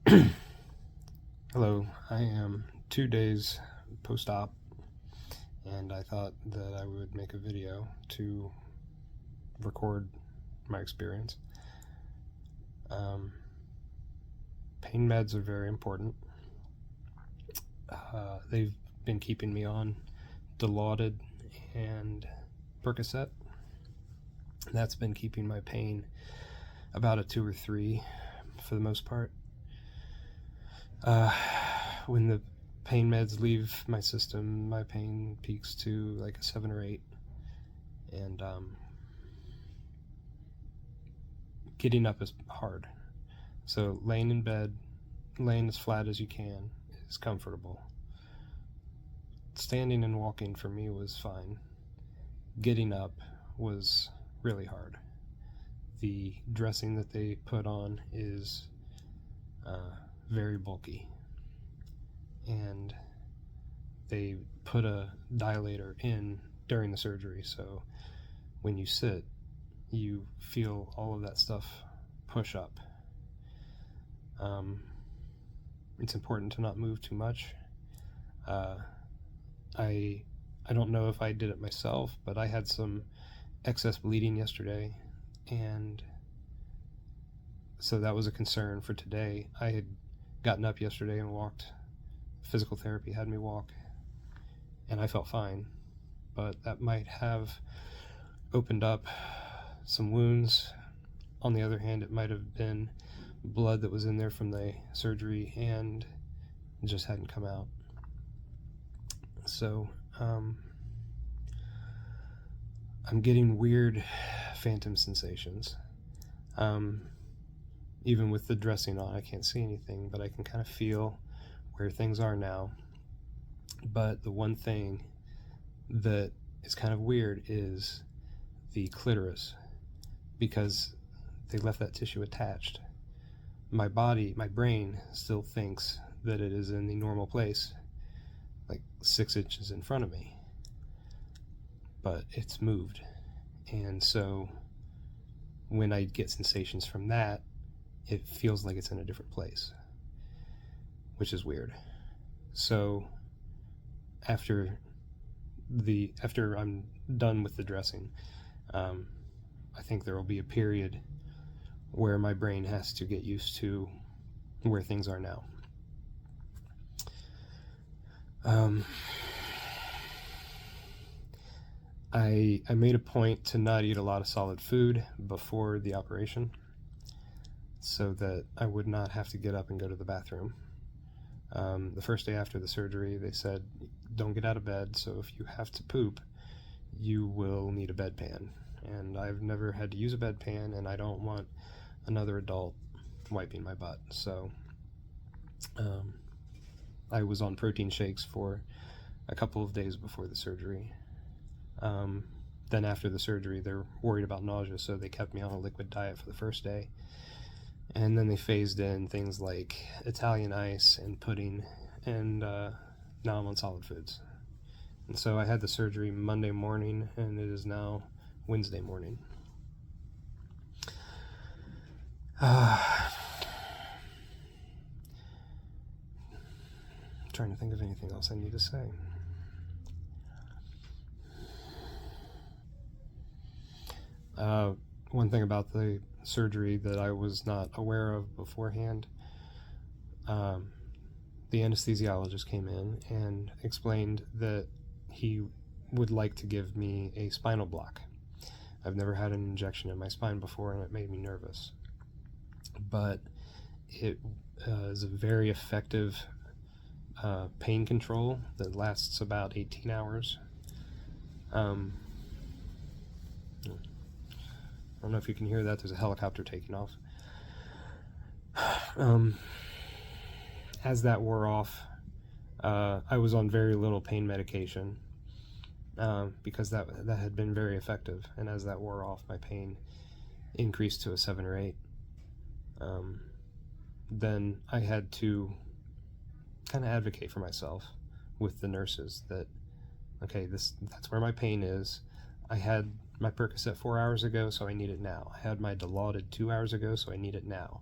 Hello, I am 2 days post-op, and I thought that I would make a video to record my experience. Pain meds are very important. They've been keeping me on Dilaudid and Percocet. That's been keeping my pain about a 2 or 3 for the most part. When the pain meds leave my system, my pain peaks to like a 7 or 8, and getting up is hard. So laying in bed, laying as flat as you can, is comfortable. Standing and walking for me was fine. Getting up was really hard. The dressing that they put on is very bulky, and they put a dilator in during the surgery, so when you sit, you feel all of that stuff push up. It's important to not move too much. I don't know if I did it myself, but I had some excess bleeding yesterday, and so that was a concern for today. I had gotten up yesterday and walked. Physical therapy had me walk, and I felt fine, but that might have opened up some wounds. On the other hand, it might have been blood that was in there from the surgery and it just hadn't come out. So I'm getting weird phantom sensations. Even with the dressing on, I can't see anything, but I can kind of feel where things are now. But the one thing that is kind of weird is the clitoris, because they left that tissue attached. My brain still thinks that it is in the normal place, like 6 inches in front of me, but it's moved. And so when I get sensations from that, it feels like it's in a different place, which is weird. So after I'm done with the dressing, I think there will be a period where my brain has to get used to where things are now. I made a point to not eat a lot of solid food before the operation, so that I would not have to get up and go to the bathroom. The first day after the surgery, they said, don't get out of bed, so if you have to poop, you will need a bedpan. And I've never had to use a bedpan, and I don't want another adult wiping my butt. So I was on protein shakes for a couple of days before the surgery. Then after the surgery, they're worried about nausea, so they kept me on a liquid diet for the first day. And then they phased in things like Italian ice and pudding, and now I'm on solid foods. And so I had the surgery Monday morning, and it is now Wednesday morning. Trying to think of anything else I need to say. One thing about the surgery that I was not aware of beforehand, the anesthesiologist came in and explained that he would like to give me a spinal block. I've never had an injection in my spine before, and it made me nervous. But it is a very effective pain control that lasts about 18 hours. I don't know if you can hear that. There's a helicopter taking off. As that wore off, I was on very little pain medication because that had been very effective. And as that wore off, my pain increased to a 7 or 8. Then I had to kind of advocate for myself with the nurses that, okay, that's where my pain is. I had my Percocet 4 hours ago, so I need it now. I had my Dilaudid 2 hours ago, so I need it now.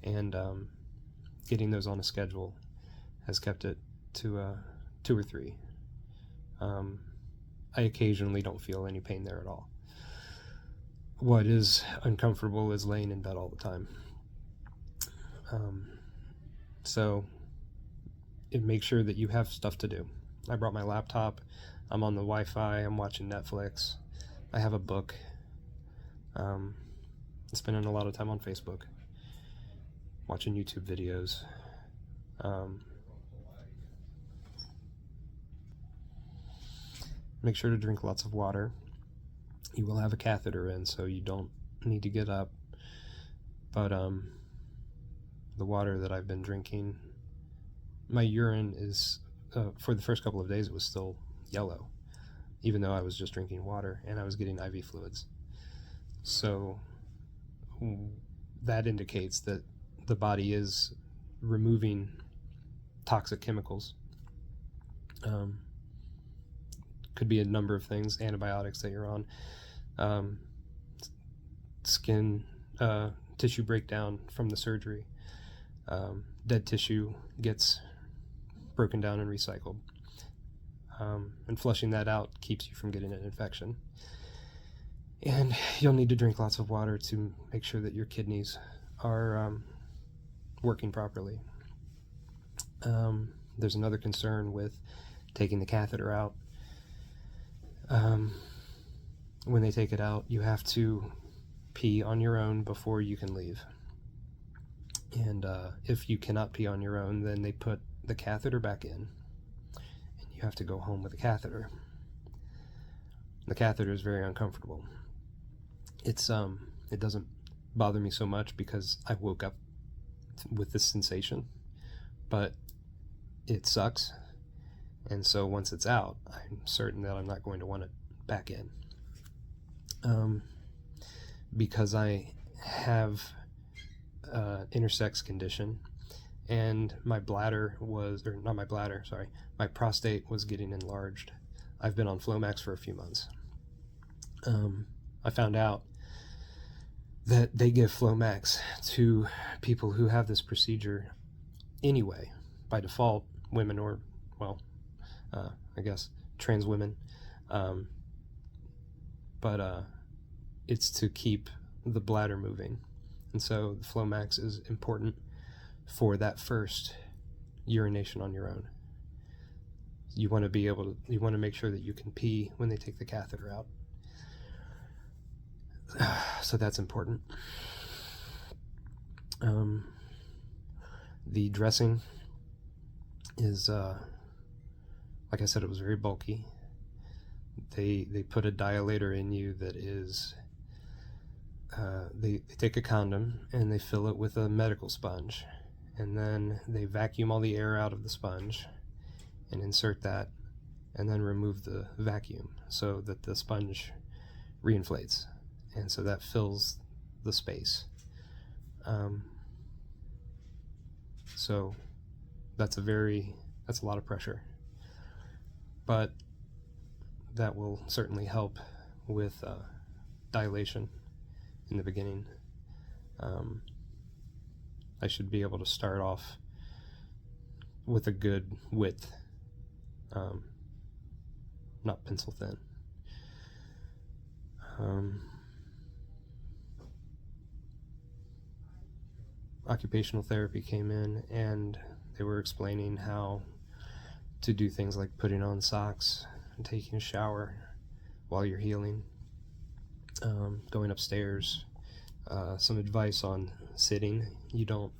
And getting those on a schedule has kept it to 2 or 3. I occasionally don't feel any pain there at all. What is uncomfortable is laying in bed all the time. So make sure that you have stuff to do. I brought my laptop. I'm on the Wi-Fi. I'm watching Netflix. I have a book. I'm spending a lot of time on Facebook, watching YouTube videos. Make sure to drink lots of water. You will have a catheter in, so you don't need to get up. But the water that I've been drinking, my urine is, for the first couple of days, it was still yellow, even though I was just drinking water and I was getting IV fluids. So that indicates that the body is removing toxic chemicals. Could be a number of things, antibiotics that you're on, skin tissue breakdown from the surgery. Dead tissue gets broken down and recycled. And flushing that out keeps you from getting an infection. And you'll need to drink lots of water to make sure that your kidneys are working properly. There's another concern with taking the catheter out. When they take it out, you have to pee on your own before you can leave. And if you cannot pee on your own, then they put the catheter back in, and you have to go home with a catheter. The catheter is very uncomfortable. It doesn't bother me so much because I woke up with this sensation, but it sucks. And so once it's out, I'm certain that I'm not going to want it back in. Because I have intersex condition, and my bladder was, or not my bladder, sorry, my prostate was getting enlarged. I've been on Flomax for a few months. I found out that they give Flomax to people who have this procedure anyway, by default, women or, well, I guess trans women, but it's to keep the bladder moving. And so the Flomax is important for that first urination on your own. You want to be able to, you want to make sure that you can pee when they take the catheter out. So that's important. The dressing is, like I said, it was very bulky. They put a dilator in you that is, they take a condom and they fill it with a medical sponge, and then they vacuum all the air out of the sponge and insert that, and then remove the vacuum so that the sponge reinflates, and so that fills the space. So that's a lot of pressure, but that will certainly help with dilation in the beginning. I should be able to start off with a good width, not pencil thin. Occupational therapy came in, and they were explaining how to do things like putting on socks and taking a shower while you're healing, going upstairs, some advice on sitting. You don't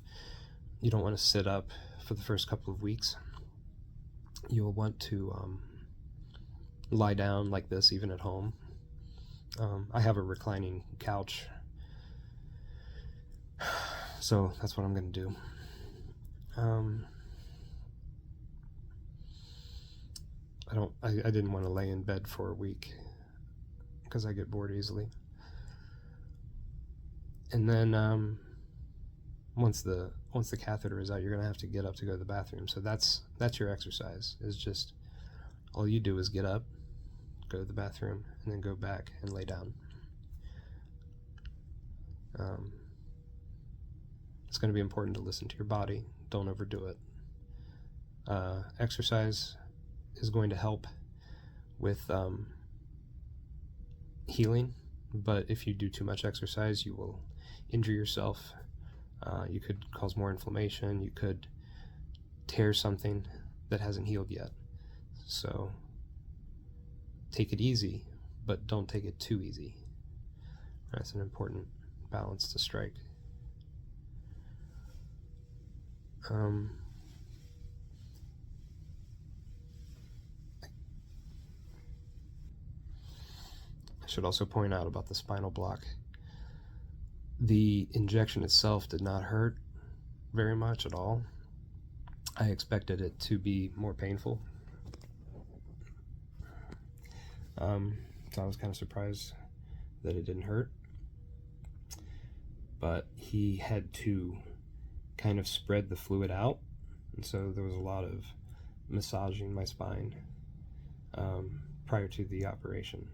want to sit up for the first couple of weeks. You'll want to lie down like this even at home. I have a reclining couch, so that's what I'm going to do. I didn't want to lay in bed for a week because I get bored easily. And then once the catheter is out, you're going to have to get up to go to the bathroom. So that's your exercise. Is just all you do is get up, go to the bathroom, and then go back and lay down. it's going to be important to listen to your body. Don't overdo it. Exercise is going to help with healing, but if you do too much exercise, you will injure yourself. You could cause more inflammation. You could tear something that hasn't healed yet. So take it easy, but don't take it too easy. That's an important balance to strike. I should also point out about the spinal block. The injection itself did not hurt very much at all. I expected it to be more painful. So I was kind of surprised that it didn't hurt. But he had to kind of spread the fluid out, and so there was a lot of massaging my spine prior to the operation.